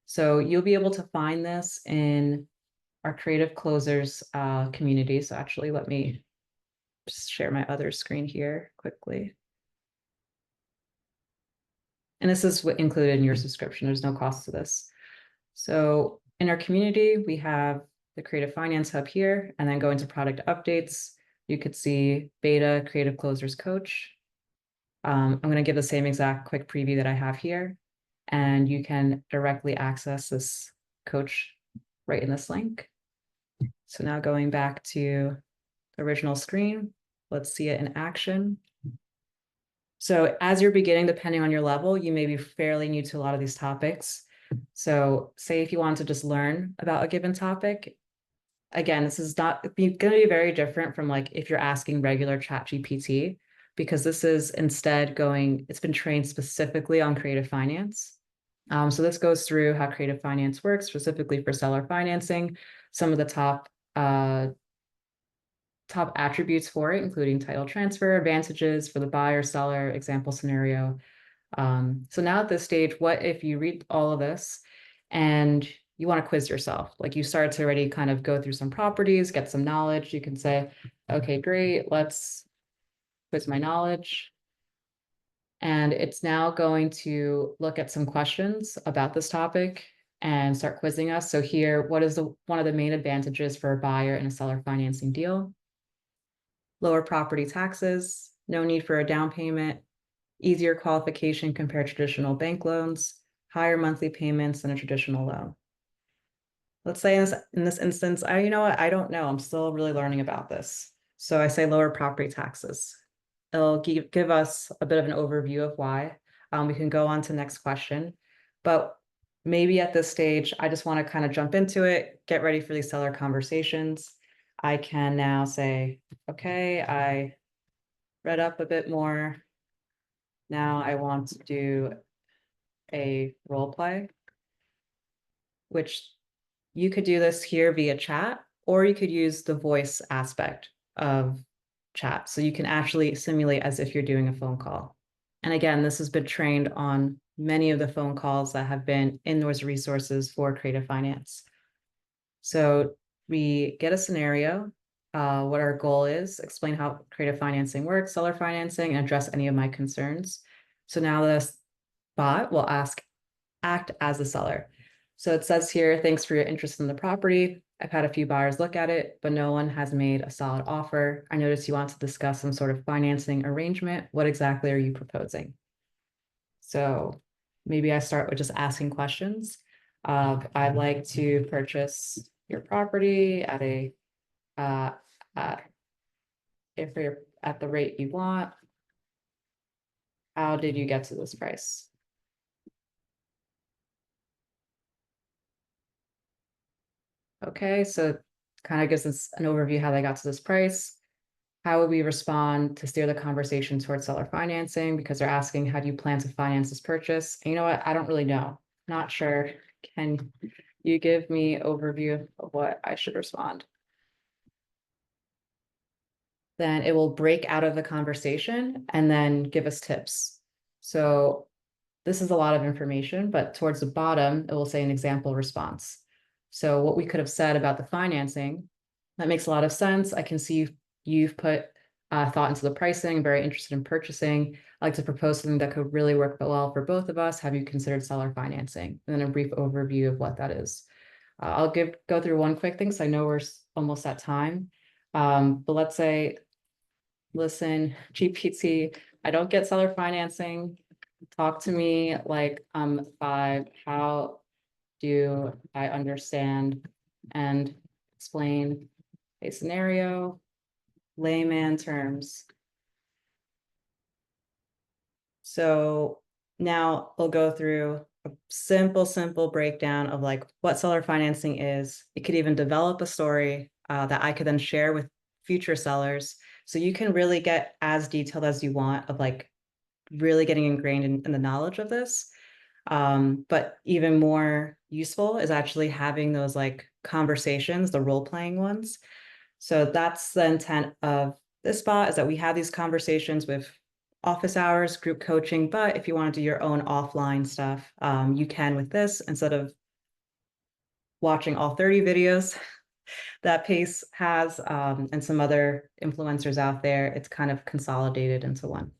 So you'll be able to find this in our creative closers community. So actually, let me just share my other screen here quickly. And this is included in your subscription. There's no cost to this. So in our community, we have the Creative Finance Hub here, and then go into product updates. You could see beta creative closers coach. I'm going to give the same exact quick preview that I have here, and you can directly access this coach right in this link. So now going back to the original screen, let's see it in action. So as you're beginning, depending on your level, you may be fairly new to a lot of these topics. So say if you want to just learn about a given topic, again, this is not going to be very different from like if you're asking regular chat GPT, because this is instead it's been trained specifically on creative finance. So this goes through how creative finance works, specifically for seller financing, some of the top attributes for it, including title transfer, advantages for the buyer, seller, example scenario. So now at this stage, what if you read all of this and you want to quiz yourself? Like you start to already kind of go through some properties, get some knowledge. You can say, okay, great, let's quiz my knowledge. And it's now going to look at some questions about this topic and start quizzing us. So here, what is one of the main advantages for a buyer in a seller financing deal? Lower property taxes, no need for a down payment, easier qualification compared to traditional bank loans, higher monthly payments than a traditional loan. Let's say in this instance, you know what, I don't know. I'm still really learning about this. So I say lower property taxes. It'll give us a bit of an overview of why. We can go on to the next question, but maybe at this stage, I just want to kind of jump into it, get ready for these seller conversations. I can now say, okay, I read up a bit more. Now I want to do a role play, which you could do this here via chat, or you could use the voice aspect of chat. So you can actually simulate as if you're doing a phone call. And again, this has been trained on many of the phone calls that have been in those resources for creative finance. So we get a scenario, what our goal is, explain how creative financing works, seller financing, and address any of my concerns. So now this bot will act as a seller. So it says here, thanks for your interest in the property. I've had a few buyers look at it, but no one has made a solid offer. I noticed you want to discuss some sort of financing arrangement. What exactly are you proposing? So maybe I start with just asking questions. I'd like to purchase your property at if you're at the rate you want. How did you get to this price? Okay, so kind of gives us an overview how they got to this price. How would we respond to steer the conversation towards seller financing? Because they're asking, how do you plan to finance this purchase? And you know what? I don't really know. Not sure. Can you give me an overview of what I should respond? Then it will break out of the conversation and then give us tips. So this is a lot of information, but towards the bottom, it will say an example response. So what we could have said about the financing, that makes a lot of sense. I can see you've put thought into the pricing, very interested in purchasing. I'd like to propose something that could really work well for both of us. Have you considered seller financing? And then a brief overview of what that is. I'll go through one quick thing, so I know we're almost at time. But let's say, listen, GPT, I don't get seller financing. Talk to me like I'm 5. How do I understand and explain a scenario, layman terms? So now we'll go through a simple breakdown of like what seller financing is. It could even develop a story that I could then share with future sellers. So you can really get as detailed as you want of like really getting ingrained in the knowledge of this. But even more useful is actually having those like conversations, the role-playing ones. So that's the intent of this bot, is that we have these conversations with office hours, group coaching, but if you want to do your own offline stuff, you can with this instead of watching all 30 videos that Pace has, and some other influencers out there. It's kind of consolidated into one.